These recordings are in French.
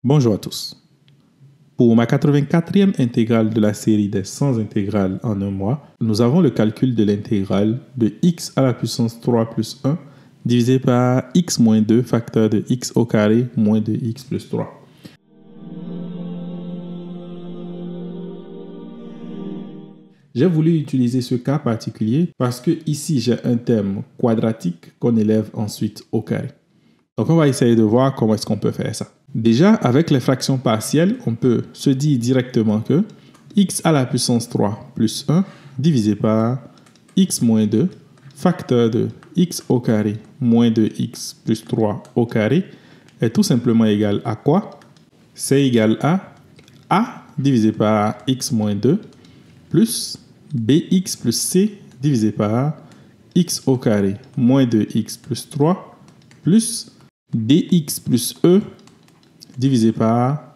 Bonjour à tous. Pour ma 84e intégrale de la série des 100 intégrales en un mois, nous avons le calcul de l'intégrale de x à la puissance 3 plus 1 divisé par x moins 2 facteur de x au carré moins 2x plus 3. J'ai voulu utiliser ce cas particulier parce que ici j'ai un terme quadratique qu'on élève ensuite au carré. Donc on va essayer de voir comment est-ce qu'on peut faire ça. Déjà, avec les fractions partielles, on peut se dire directement que x à la puissance 3 plus 1 divisé par x moins 2 facteur de x au carré moins 2x plus 3 au carré est tout simplement égal à quoi? C'est égal à a divisé par x moins 2 plus bx plus c divisé par x au carré moins 2x plus 3 plus dx plus e divisé par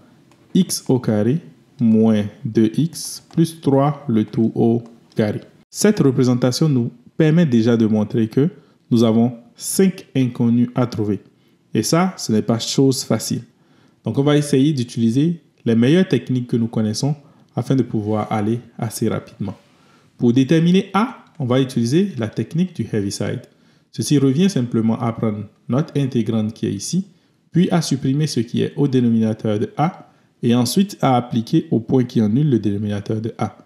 x au carré moins 2x plus 3 le tout au carré. Cette représentation nous permet déjà de montrer que nous avons 5 inconnus à trouver. Et ça, ce n'est pas chose facile. Donc on va essayer d'utiliser les meilleures techniques que nous connaissons afin de pouvoir aller assez rapidement. Pour déterminer A, on va utiliser la technique du Heaviside. Ceci revient simplement à prendre notre intégrande qui est ici, puis à supprimer ce qui est au dénominateur de A, et ensuite à appliquer au point qui annule le dénominateur de A.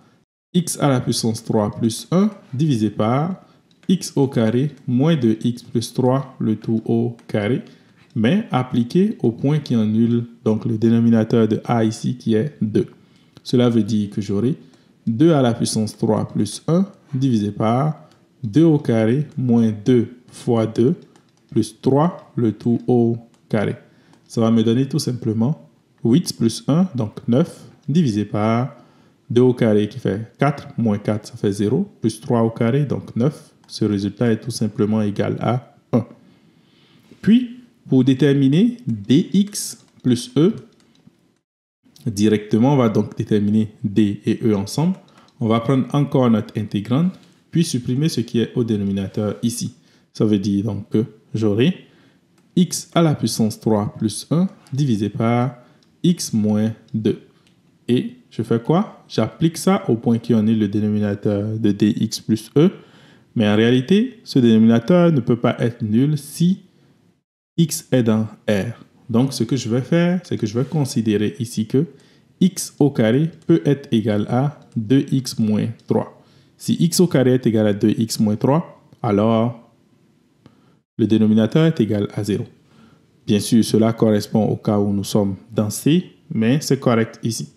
X à la puissance 3 plus 1 divisé par x au carré moins 2x plus 3 le tout au carré, mais appliqué au point qui annule donc le dénominateur de A ici qui est 2. Cela veut dire que j'aurai 2 à la puissance 3 plus 1 divisé par 2 au carré moins 2 fois 2 plus 3 le tout au carré. Ça va me donner tout simplement 8 plus 1, donc 9, divisé par 2 au carré qui fait 4, moins 4, ça fait 0, plus 3 au carré, donc 9. Ce résultat est tout simplement égal à 1. Puis, pour déterminer dx plus e, directement, on va donc déterminer d et e ensemble. On va prendre encore notre intégrande, puis supprimer ce qui est au dénominateur ici. Ça veut dire donc que j'aurai x à la puissance 3 plus 1 divisé par x moins 2. Et je fais quoi? J'applique ça au point qui en est le dénominateur de dx plus e. Mais en réalité, ce dénominateur ne peut pas être nul si x est dans R. Donc, ce que je vais faire, c'est que je vais considérer ici que x au carré peut être égal à 2x moins 3. Si x au carré est égal à 2x moins 3, alors le dénominateur est égal à 0. Bien sûr, cela correspond au cas où nous sommes dans C, mais c'est correct ici.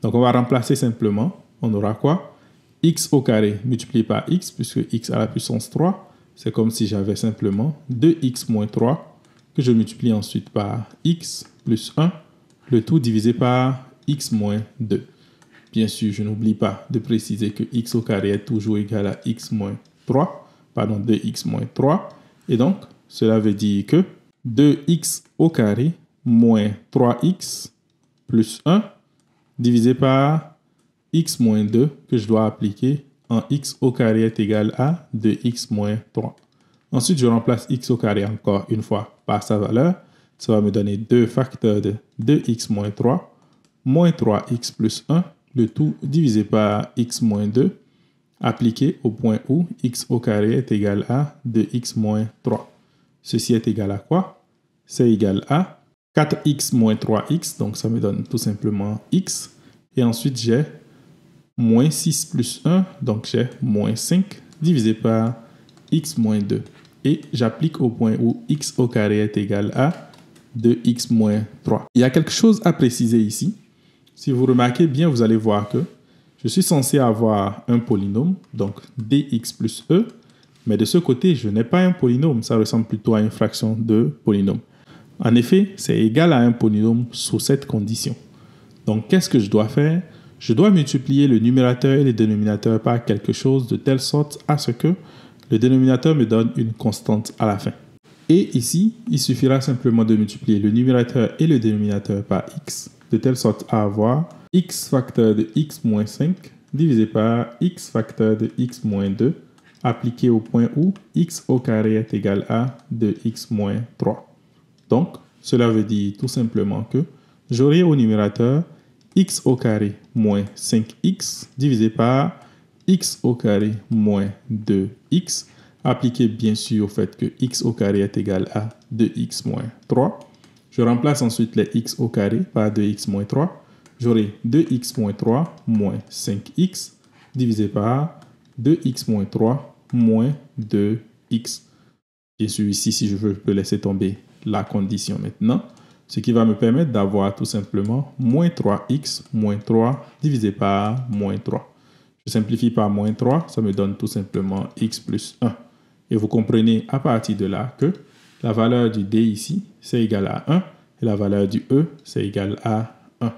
Donc, on va remplacer simplement. On aura quoi? X au carré multiplié par x, puisque x à la puissance 3, c'est comme si j'avais simplement 2x moins 3, que je multiplie ensuite par x plus 1, le tout divisé par x moins 2. Bien sûr, je n'oublie pas de préciser que x au carré est toujours égal à x moins 3, pardon, 2x moins 3. Et donc, cela veut dire que 2x au carré moins 3x plus 1 divisé par x moins 2 que je dois appliquer en x au carré est égal à 2x moins 3. Ensuite, je remplace x au carré encore une fois par sa valeur. Ça va me donner 2 facteurs de 2x moins 3 moins 3x plus 1, le tout divisé par x moins 2, appliqué au point où x au carré est égal à 2x moins 3. Ceci est égal à quoi? C'est égal à 4x moins 3x, donc ça me donne tout simplement x. Et ensuite, j'ai moins 6 plus 1, donc j'ai moins 5, divisé par x moins 2. Et j'applique au point où x au carré est égal à 2x moins 3. Il y a quelque chose à préciser ici. Si vous remarquez bien, vous allez voir que je suis censé avoir un polynôme, donc dx plus e, mais de ce côté, je n'ai pas un polynôme, ça ressemble plutôt à une fraction de polynôme. En effet, c'est égal à un polynôme sous cette condition. Donc, qu'est-ce que je dois faire? Je dois multiplier le numérateur et le dénominateur par quelque chose de telle sorte à ce que le dénominateur me donne une constante à la fin. Et ici, il suffira simplement de multiplier le numérateur et le dénominateur par x, de telle sorte à avoir x facteur de x moins 5 divisé par x facteur de x moins 2, appliqué au point où x au carré est égal à 2x moins 3. Donc, cela veut dire tout simplement que j'aurai au numérateur x au carré moins 5x divisé par x au carré moins 2x, appliqué bien sûr au fait que x au carré est égal à 2x moins 3. Je remplace ensuite les x au carré par 2x moins 3. J'aurai 2x moins 3 moins 5x divisé par 2x moins 3 moins 2x. Bien sûr, ici, si je veux, je peux laisser tomber la condition maintenant, ce qui va me permettre d'avoir tout simplement moins 3x moins 3 divisé par moins 3. Je simplifie par moins 3, ça me donne tout simplement x plus 1. Et vous comprenez à partir de là que la valeur du d ici, c'est égal à 1, et la valeur du e, c'est égal à 1.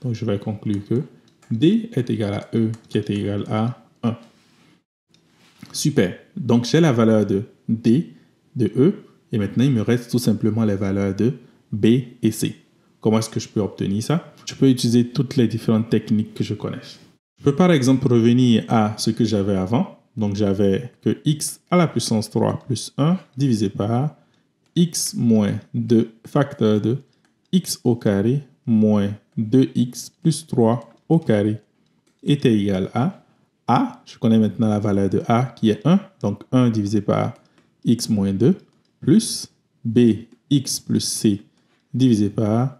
Donc, je vais conclure que d est égal à e, qui est égal à 1. Super. Donc, j'ai la valeur de d, de e, et maintenant, il me reste tout simplement les valeurs de b et c. Comment est-ce que je peux obtenir ça? Je peux utiliser toutes les différentes techniques que je connais. Je peux par exemple revenir à ce que j'avais avant. Donc, j'avais que x à la puissance 3 plus 1 divisé par x moins 2 facteur de x au carré moins 2x plus 3 au carré était égal à a. Je connais maintenant la valeur de a qui est 1. Donc, 1 divisé par x moins 2 plus bx plus c divisé par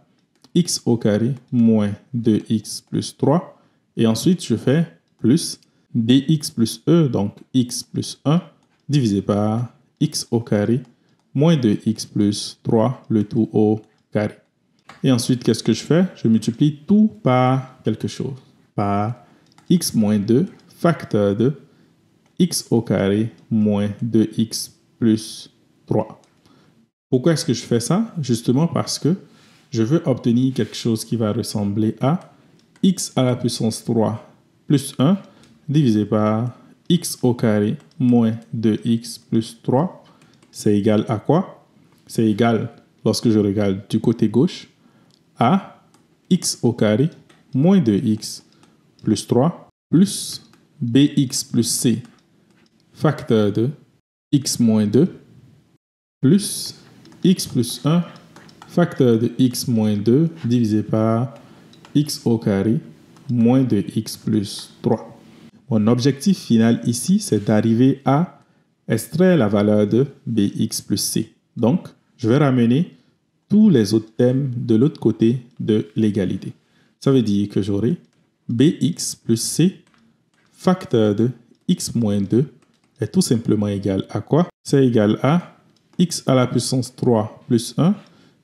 x au carré moins 2x plus 3. Et ensuite, je fais plus dx plus e, donc x plus 1, divisé par x au carré moins 2x plus 3, le tout au carré. Et ensuite, qu'est-ce que je fais? Je multiplie tout par quelque chose, par x moins 2 facteur de x au carré moins 2x plus 3. Pourquoi est-ce que je fais ça? Justement parce que je veux obtenir quelque chose qui va ressembler à x à la puissance 3 plus 1 divisé par x au carré moins 2x plus 3. C'est égal à quoi? C'est égal, lorsque je regarde du côté gauche, à x au carré moins 2x plus 3 plus bx plus c facteur de x moins 2 plus x plus 1 facteur de x moins 2 divisé par x au carré moins 2x plus 3. Mon objectif final ici, c'est d'arriver à extraire la valeur de bx plus c. Donc, je vais ramener tous les autres termes de l'autre côté de l'égalité. Ça veut dire que j'aurai bx plus c facteur de x moins 2 est tout simplement égal à quoi? C'est égal à x à la puissance 3 plus 1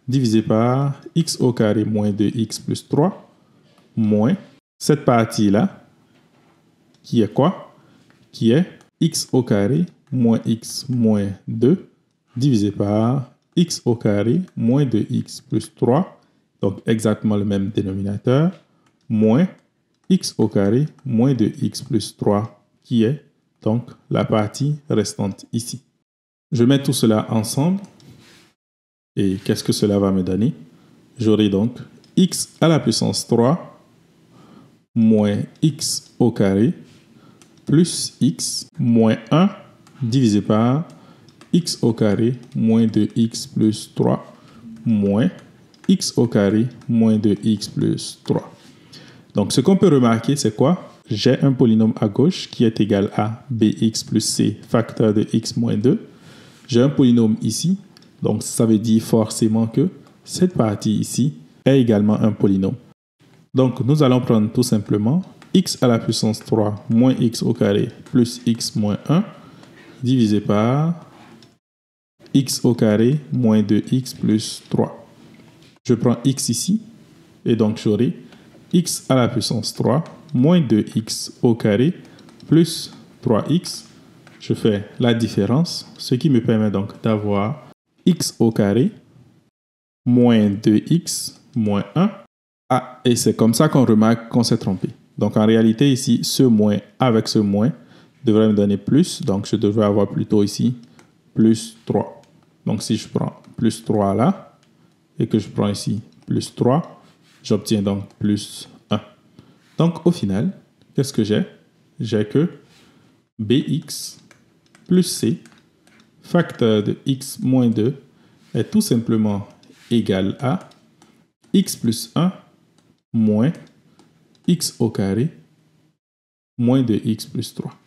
divisé par x au carré moins 2x plus 3 moins cette partie-là qui est quoi? Qui est x au carré moins x moins 2 divisé par x au carré moins 2x plus 3, donc exactement le même dénominateur, moins x au carré moins 2x plus 3 qui est donc la partie restante ici. Je mets tout cela ensemble et qu'est-ce que cela va me donner? J'aurai donc x à la puissance 3 moins x au carré plus x moins 1 divisé par x au carré moins 2x plus 3 moins x au carré moins 2x plus 3. Donc, ce qu'on peut remarquer, c'est quoi? J'ai un polynôme à gauche qui est égal à bx plus c facteur de x moins 2. J'ai un polynôme ici, donc ça veut dire forcément que cette partie ici est également un polynôme. Donc, nous allons prendre tout simplement x à la puissance 3 moins x au carré plus x moins 1 divisé par x au carré moins 2x plus 3. Je prends x ici et donc j'aurai x à la puissance 3 moins 2x au carré plus 3x. Je fais la différence, ce qui me permet donc d'avoir x au carré moins 2x moins 1. Ah, et c'est comme ça qu'on remarque qu'on s'est trompé. Donc en réalité ici, ce moins avec ce moins devrait me donner plus. Donc je devrais avoir plutôt ici plus 3. Donc si je prends plus 3 là et que je prends ici plus 3, j'obtiens donc plus 1. Donc au final, qu'est-ce que j'ai? J'ai que bx plus c facteur de x moins 2 est tout simplement égal à x plus 1 moins x au carré moins 2x plus 3.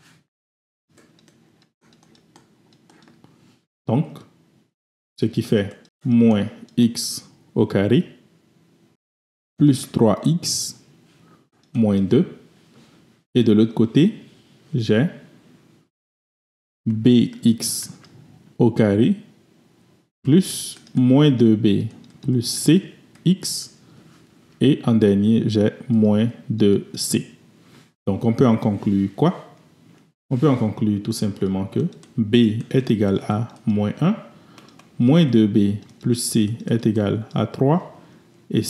Donc, ce qui fait moins x au carré plus 3x moins 2. Et de l'autre côté, j'ai bx au carré plus moins 2b plus cx. Et en dernier, j'ai moins 2c. Donc, on peut en conclure quoi? On peut en conclure tout simplement que b est égal à moins 1, moins 2b plus c est égal à 3, et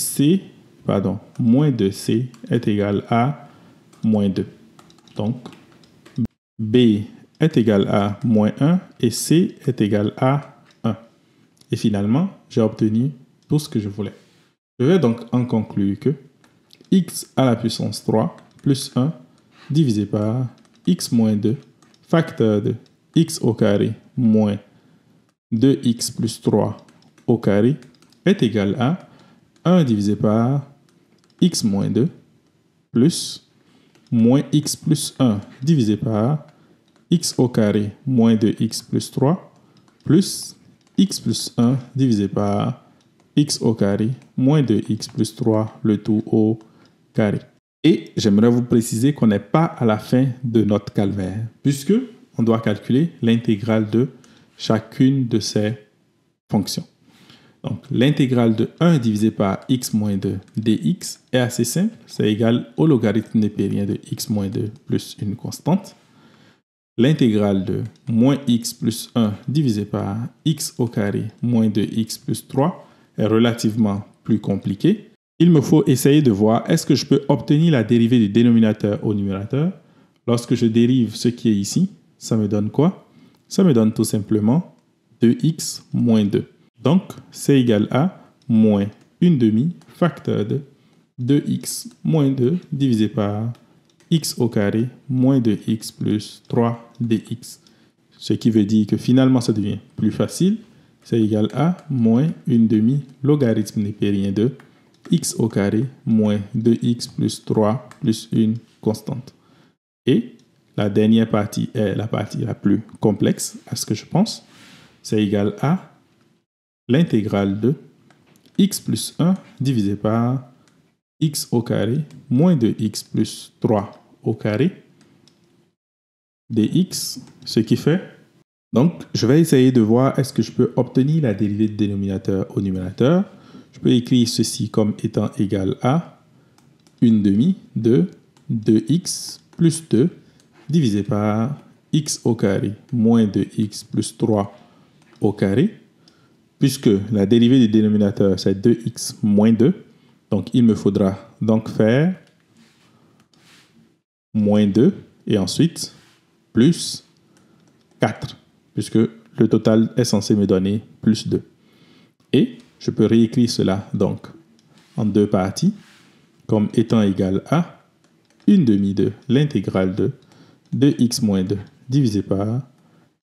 moins 2c est égal à moins 2. Donc, b est égal à moins 1 et c est égal à 1. Et finalement, j'ai obtenu tout ce que je voulais. Je vais donc en conclure que x à la puissance 3 plus 1 divisé par x moins 2 facteur de x au carré moins 2x plus 3 au carré est égal à 1 divisé par x moins 2 plus moins x plus 1 divisé par x au carré moins 2x plus 3 plus x plus 1 divisé par x au carré moins 2x plus 3, le tout au carré. Et j'aimerais vous préciser qu'on n'est pas à la fin de notre calvaire, puisque on doit calculer l'intégrale de chacune de ces fonctions. Donc, l'intégrale de 1 divisé par x moins 2 dx est assez simple. C'est égal au logarithme népérien de x moins 2 plus une constante. L'intégrale de moins x plus 1 divisé par x au carré moins 2x plus 3 est relativement plus compliquée. Il me faut essayer de voir est-ce que je peux obtenir la dérivée du dénominateur au numérateur. Lorsque je dérive ce qui est ici, ça me donne quoi? Ça me donne tout simplement 2x moins 2. Donc, c'est égal à moins 1/2 facteur de 2x moins 2 divisé par x au carré moins 2x plus 3 dx. Ce qui veut dire que finalement, ça devient plus facile. C'est égal à moins 1/2 logarithme népérien de x au carré moins 2x plus 3 plus une constante. Et la dernière partie est la partie la plus complexe, à ce que je pense. C'est égal à l'intégrale de x plus 1 divisé par x au carré moins 2x plus 3 au carré dx, ce qui fait... Donc, je vais essayer de voir est-ce que je peux obtenir la dérivée du dénominateur au numérateur. Je peux écrire ceci comme étant égal à 1/2 de 2x plus 2 divisé par x au carré moins 2x plus 3 au carré. Puisque la dérivée du dénominateur, c'est 2x moins 2. Donc, il me faudra donc faire moins 2 et ensuite plus 4. Puisque le total est censé me donner plus 2. Et je peux réécrire cela donc en deux parties comme étant égal à 1/2 de l'intégrale de 2x moins 2 divisé par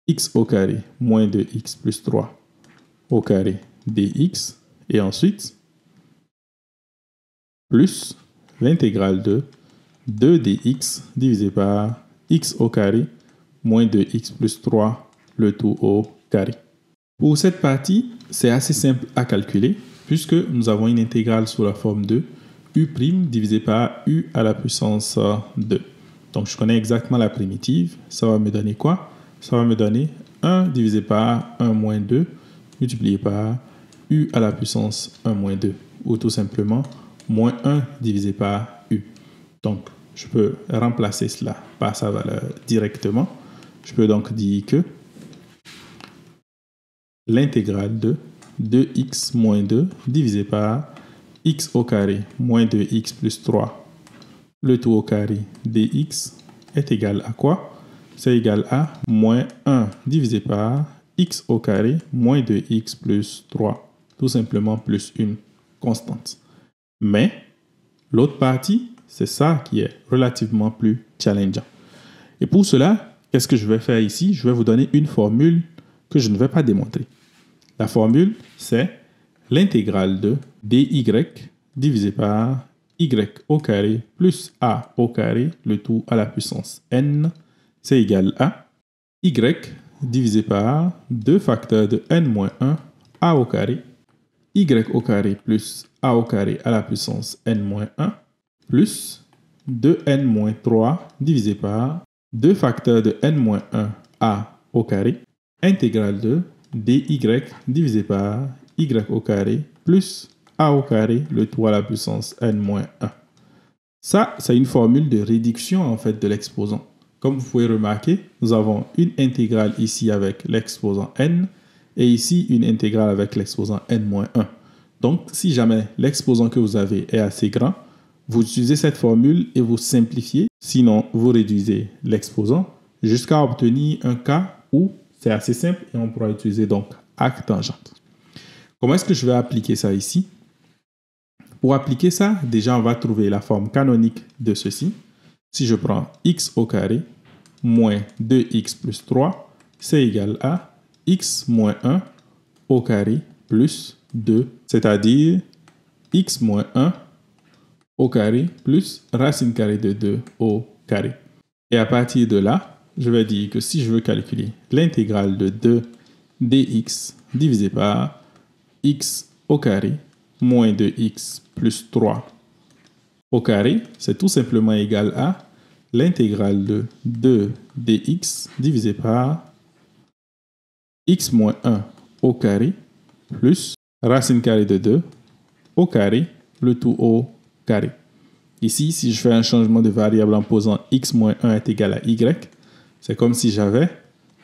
x au carré moins 2x plus 3 au carré dx et ensuite plus l'intégrale de 2dx divisé par x au carré moins 2x plus 3 le tout au carré. Pour cette partie, c'est assez simple à calculer puisque nous avons une intégrale sous la forme de u' divisé par u à la puissance 2. Donc, je connais exactement la primitive. Ça va me donner quoi? Ça va me donner 1 divisé par 1 moins 2 multiplié par u à la puissance 1 moins 2 ou tout simplement moins 1 divisé par u. Donc, je peux remplacer cela par sa valeur directement. Je peux donc dire que l'intégrale de 2x moins 2 divisé par x au carré moins 2x plus 3 le tout au carré dx est égal à quoi? C'est égal à moins 1 divisé par x au carré moins 2x plus 3, tout simplement plus une constante. Mais l'autre partie, c'est ça qui est relativement plus challengeant. Et pour cela, qu'est-ce que je vais faire ici? Je vais vous donner une formule que je ne vais pas démontrer. La formule, c'est l'intégrale de dy divisé par y au carré plus a au carré, le tout à la puissance n, c'est égal à y divisé par 2 facteurs de n-1 a au carré, y au carré plus a au carré à la puissance n-1 plus 2n-3 divisé par 2 facteurs de n-1 a au carré, intégrale de dy divisé par y au carré plus a au carré, le tout à la puissance n-1. Ça, c'est une formule de réduction en fait de l'exposant. Comme vous pouvez remarquer, nous avons une intégrale ici avec l'exposant n et ici une intégrale avec l'exposant n-1. Donc, si jamais l'exposant que vous avez est assez grand, vous utilisez cette formule et vous simplifiez. Sinon, vous réduisez l'exposant jusqu'à obtenir un cas où c'est assez simple et on pourra utiliser donc arc tangente. Comment est-ce que je vais appliquer ça ici? Pour appliquer ça, déjà, on va trouver la forme canonique de ceci. Si je prends x au carré moins 2x plus 3, c'est égal à x moins 1 au carré plus 2, c'est-à-dire x moins 1 au carré plus racine carrée de 2 au carré. Et à partir de là, je vais dire que si je veux calculer l'intégrale de 2 dx divisé par x au carré moins 2x plus 3 au carré, c'est tout simplement égal à l'intégrale de 2 dx divisé par x moins 1 au carré plus racine carrée de 2 au carré, le tout au carré. Ici, si je fais un changement de variable en posant x moins 1 est égal à y, c'est comme si j'avais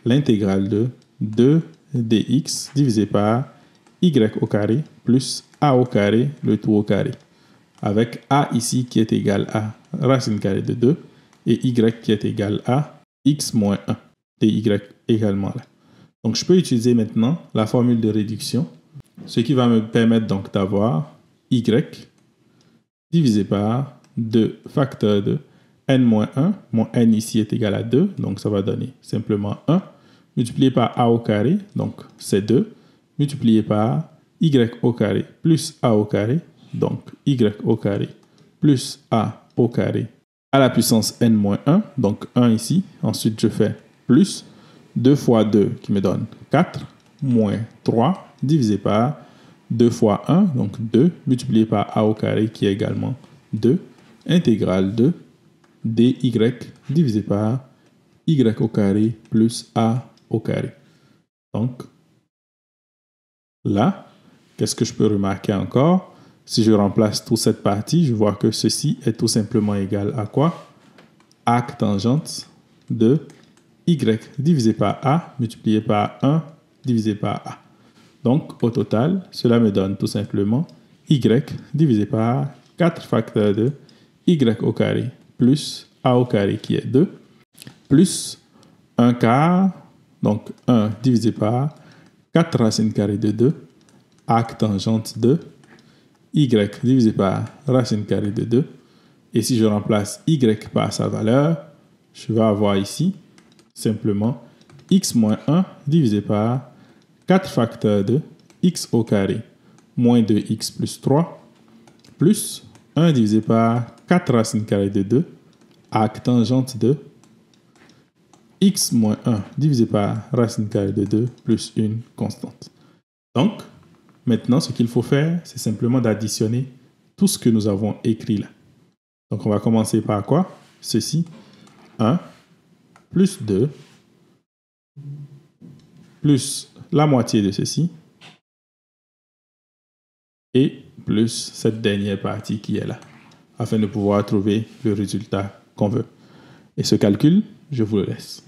l'intégrale de 2 dx divisé par y au carré plus a au carré, le tout au carré. Avec a ici qui est égal à racine carrée de 2 et y qui est égal à x moins 1 et y également là. Donc, je peux utiliser maintenant la formule de réduction, ce qui va me permettre donc d'avoir y divisé par 2 facteurs de n-1. Mon n ici est égal à 2, donc ça va donner simplement 1, multiplié par a au carré, donc c'est 2, multiplié par y au carré plus a au carré, donc y au carré plus a au carré à la puissance n-1, donc 1 ici. Ensuite, je fais plus 2 fois 2 qui me donne 4, moins 3, divisé par 2 fois 1, donc 2, multiplié par a au carré qui est également 2, intégrale de dy divisé par y au carré plus a au carré. Donc, là, qu'est-ce que je peux remarquer encore? Si je remplace toute cette partie, je vois que ceci est tout simplement égal à quoi? Arc tangente de y divisé par a multiplié par 1 divisé par a. Donc, au total, cela me donne tout simplement y divisé par 4 facteurs de y au carré plus a au carré qui est 2, plus 1 quart, donc 1 divisé par 4 racine carrée de 2, arc tangente de y divisé par racine carrée de 2. Et si je remplace y par sa valeur, je vais avoir ici simplement x moins 1 divisé par 4 facteurs de x au carré moins 2x plus 3 plus 1 divisé par 4 racine carrée de 2 arc tangente de x moins 1 divisé par racine carrée de 2 plus une constante. Donc, maintenant, ce qu'il faut faire, c'est simplement d'additionner tout ce que nous avons écrit là. Donc, on va commencer par quoi? Ceci, 1 plus 2 plus la moitié de ceci et plus cette dernière partie qui est là, afin de pouvoir trouver le résultat qu'on veut. Et ce calcul, je vous le laisse.